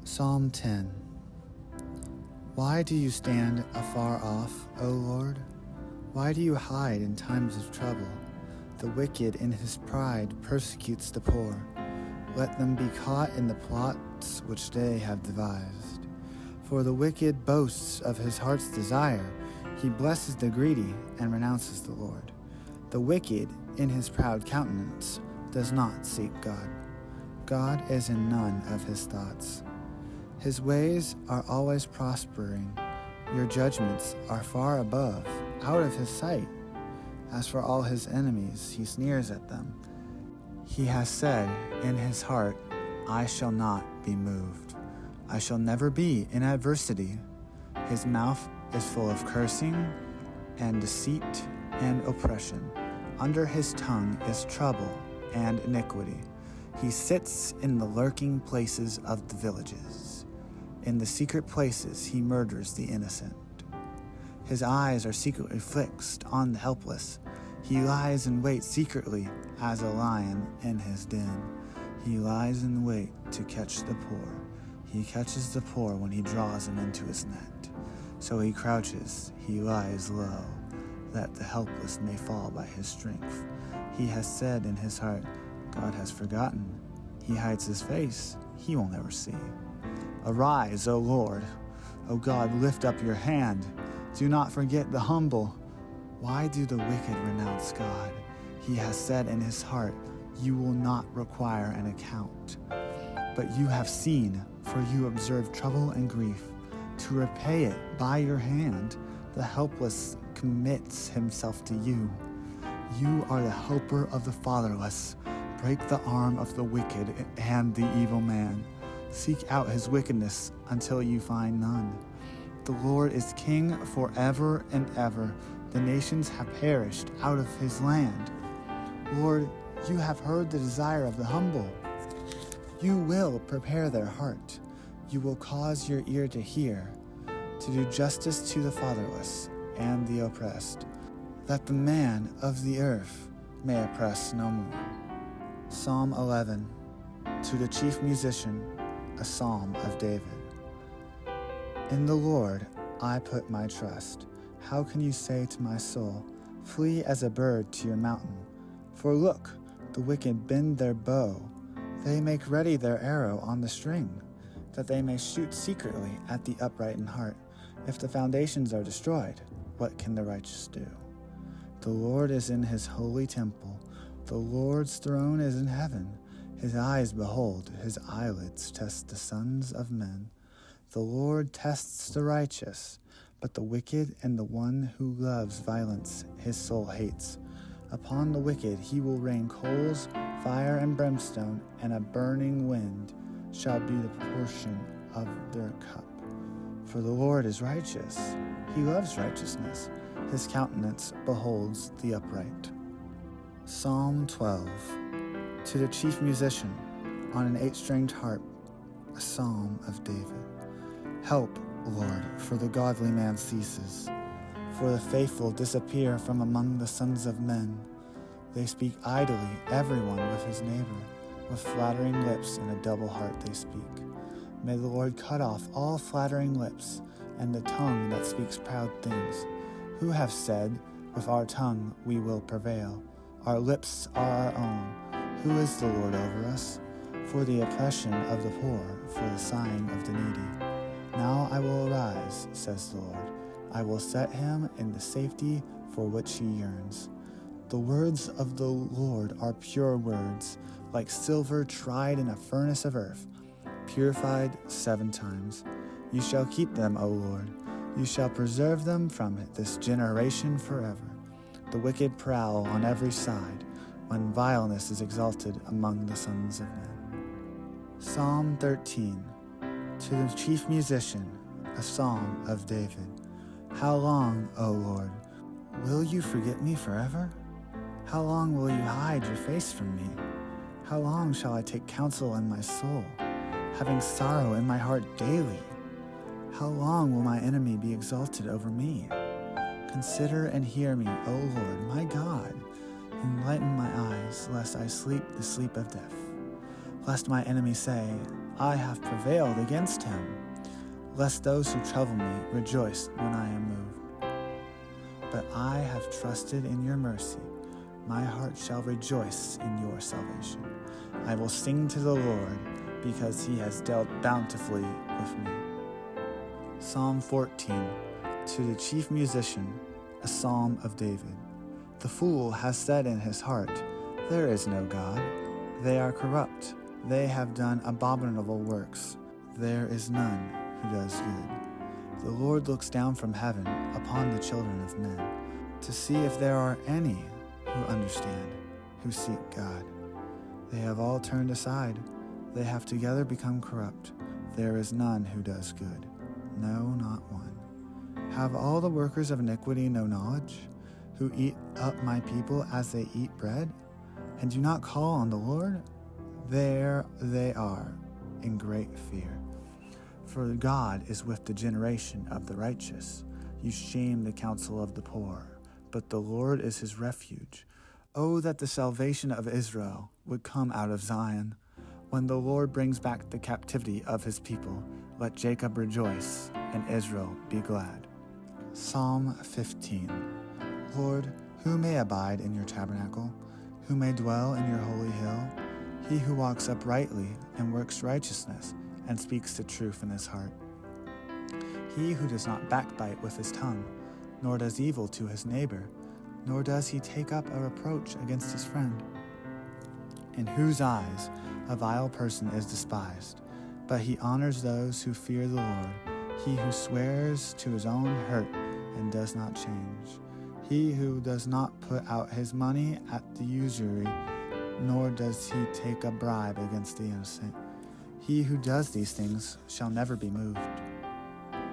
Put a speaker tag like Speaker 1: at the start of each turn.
Speaker 1: Psalm 10. Why do you stand afar off, O Lord? Why do you hide in times of trouble? The wicked in his pride persecutes the poor. Let them be caught in the plots which they have devised. For the wicked boasts of his heart's desire. He blesses the greedy and renounces the Lord. The wicked in his proud countenance does not seek God. God is in none of his thoughts. His ways are always prospering. Your judgments are far above, out of his sight. As for all his enemies, he sneers at them. He has said in his heart, I shall not be moved. I shall never be in adversity. His mouth is full of cursing and deceit and oppression. Under his tongue is trouble and iniquity. He sits in the lurking places of the villages. In the secret places he murders the innocent. His eyes are secretly fixed on the helpless. He lies in wait secretly as a lion in his den. He lies in wait to catch the poor. He catches the poor when he draws them into his net. So he crouches, he lies low, that the helpless may fall by his strength. He has said in his heart, God has forgotten. He hides his face, he will never see. Arise, O Lord. O God, lift up your hand. Do not forget the humble. Why do the wicked renounce God? He has said in his heart, you will not require an account. But you have seen, for you observe trouble and grief. To repay it by your hand, the helpless commits himself to you. You are the helper of the fatherless. Break the arm of the wicked and the evil man. Seek out his wickedness until you find none. The Lord is king forever and ever. The nations have perished out of his land. Lord, you have heard the desire of the humble. You will prepare their heart. You will cause your ear to hear, to do justice to the fatherless and the oppressed, that the man of the earth may oppress no more. Psalm 11. To the chief musician, a psalm of David. In the Lord I put my trust. How can you say to my soul, flee as a bird to your mountain? For look, the wicked bend their bow. They make ready their arrow on the string, that they may shoot secretly at the upright in heart. If the foundations are destroyed, what can the righteous do? The Lord is in his holy temple. The Lord's throne is in heaven. His eyes behold, his eyelids test the sons of men. The Lord tests the righteous, but the wicked and the one who loves violence his soul hates. Upon the wicked he will rain coals, fire and brimstone, and a burning wind shall be the portion of their cup. For the Lord is righteous. He loves righteousness. His countenance beholds the upright. Psalm 12. To the chief musician, on an 8-stringed harp, a psalm of David. Help, Lord, for the godly man ceases. For the faithful disappear from among the sons of men. They speak idly, everyone with his neighbor. With flattering lips and a double heart they speak. May the Lord cut off all flattering lips, and the tongue that speaks proud things. Who have said, with our tongue we will prevail. Our lips are our own. Who is the Lord over us? For the oppression of the poor, for the sighing of the needy. Now I will arise, says the Lord. I will set him in the safety for which he yearns. The words of the Lord are pure words, like silver tried in a furnace of earth, purified 7 times. You shall keep them, O Lord. You shall preserve them from this generation forever. The wicked prowl on every side, when vileness is exalted among the sons of men. Psalm 13. To the chief musician, a psalm of David. How long, O Lord, will you forget me forever? How long will you hide your face from me? How long shall I take counsel in my soul, having sorrow in my heart daily? How long will my enemy be exalted over me? Consider and hear me, O Lord, my God. Enlighten my eyes, lest I sleep the sleep of death. Lest my enemies say, I have prevailed against him. Lest those who trouble me rejoice when I am moved. But I have trusted in your mercy. My heart shall rejoice in your salvation. I will sing to the Lord, because he has dealt bountifully with me. Psalm 14. To the chief musician, a psalm of David. The fool has said in his heart, there is no God. They are corrupt. They have done abominable works. There is none who does good. The Lord looks down from heaven upon the children of men, to see if there are any who understand, who seek God. They have all turned aside. They have together become corrupt. There is none who does good. No, not one. Have all the workers of iniquity no knowledge, who eat up my people as they eat bread, and do not call on the Lord? There they are, in great fear. For God is with the generation of the righteous. You shame the counsel of the poor, but the Lord is his refuge. Oh, that the salvation of Israel would come out of Zion. When the Lord brings back the captivity of his people, let Jacob rejoice and Israel be glad. Psalm 15. Lord, who may abide in your tabernacle? Who may dwell in your holy hill? He who walks uprightly and works righteousness and speaks the truth in his heart. He who does not backbite with his tongue, nor does evil to his neighbor, nor does he take up a reproach against his friend. In whose eyes a vile person is despised, but he honors those who fear the Lord. He who swears to his own hurt and does not change. He who does not put out his money at the usury, nor does he take a bribe against the innocent. He who does these things shall never be moved.